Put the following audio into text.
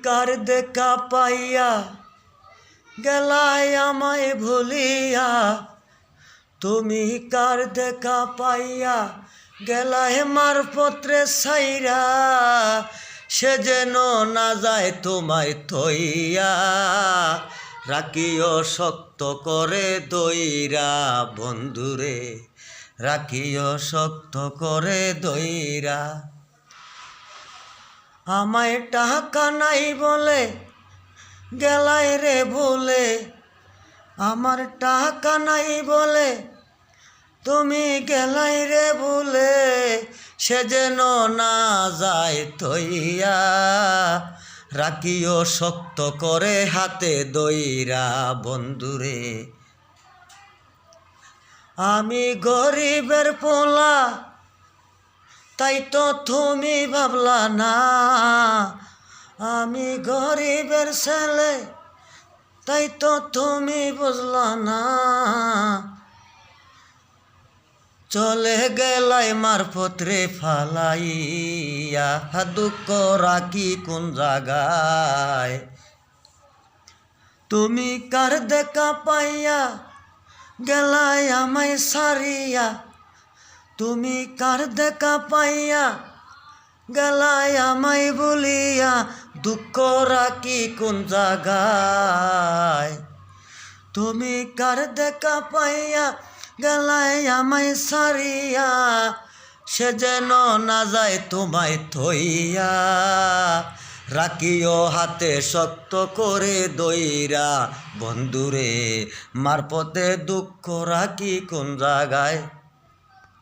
কার দেখা পাইয়া গেলাই আমায় ভুলিয়া, তুমি কার দেখা পাইয়া গেলাই মারপত্রে ছাইরা, সে যেন না যায় তোমায় থইয়া, রাখিও শক্ত করে দইরা বন্ধুরে, রাখিও শক্ত করে দইরা। আমায় টাকা নাই বলে গেলাই রে ভুলে, আমার টাকা নাই বলে তুমি গেলাই রে ভুলে, সে যেন না যায় থইয়া, রাখিও শক্ত করে হাতে দইরা বন্ধুরে। আমি গরিবের পোলা তাই তো তুমি ভাবলা না, আমি গরিবের ছেলে তাই তো তুমি বুঝলা না, চলে গেলাই মারপত্রে ফালাইয়া, দুঃখ রাখি কোন জায়গায়। তুমি কার দেখা পাইয়া গেলাই আমায় সারিয়া, তুমি কার দেখা পাইয়া গেলাই আমায় বলিয়া, দুঃখ রাখি কোন জায়গায়। তুমি কার দেখা পাইয়া গেলাই আমায় সারিয়া, সে যেন না যায় তোমায় থইয়া, রাখিও হাতে শক্ত করে দইরা বন্ধুরে, মারপথে দুঃখ রাখি কোন জায়গায়।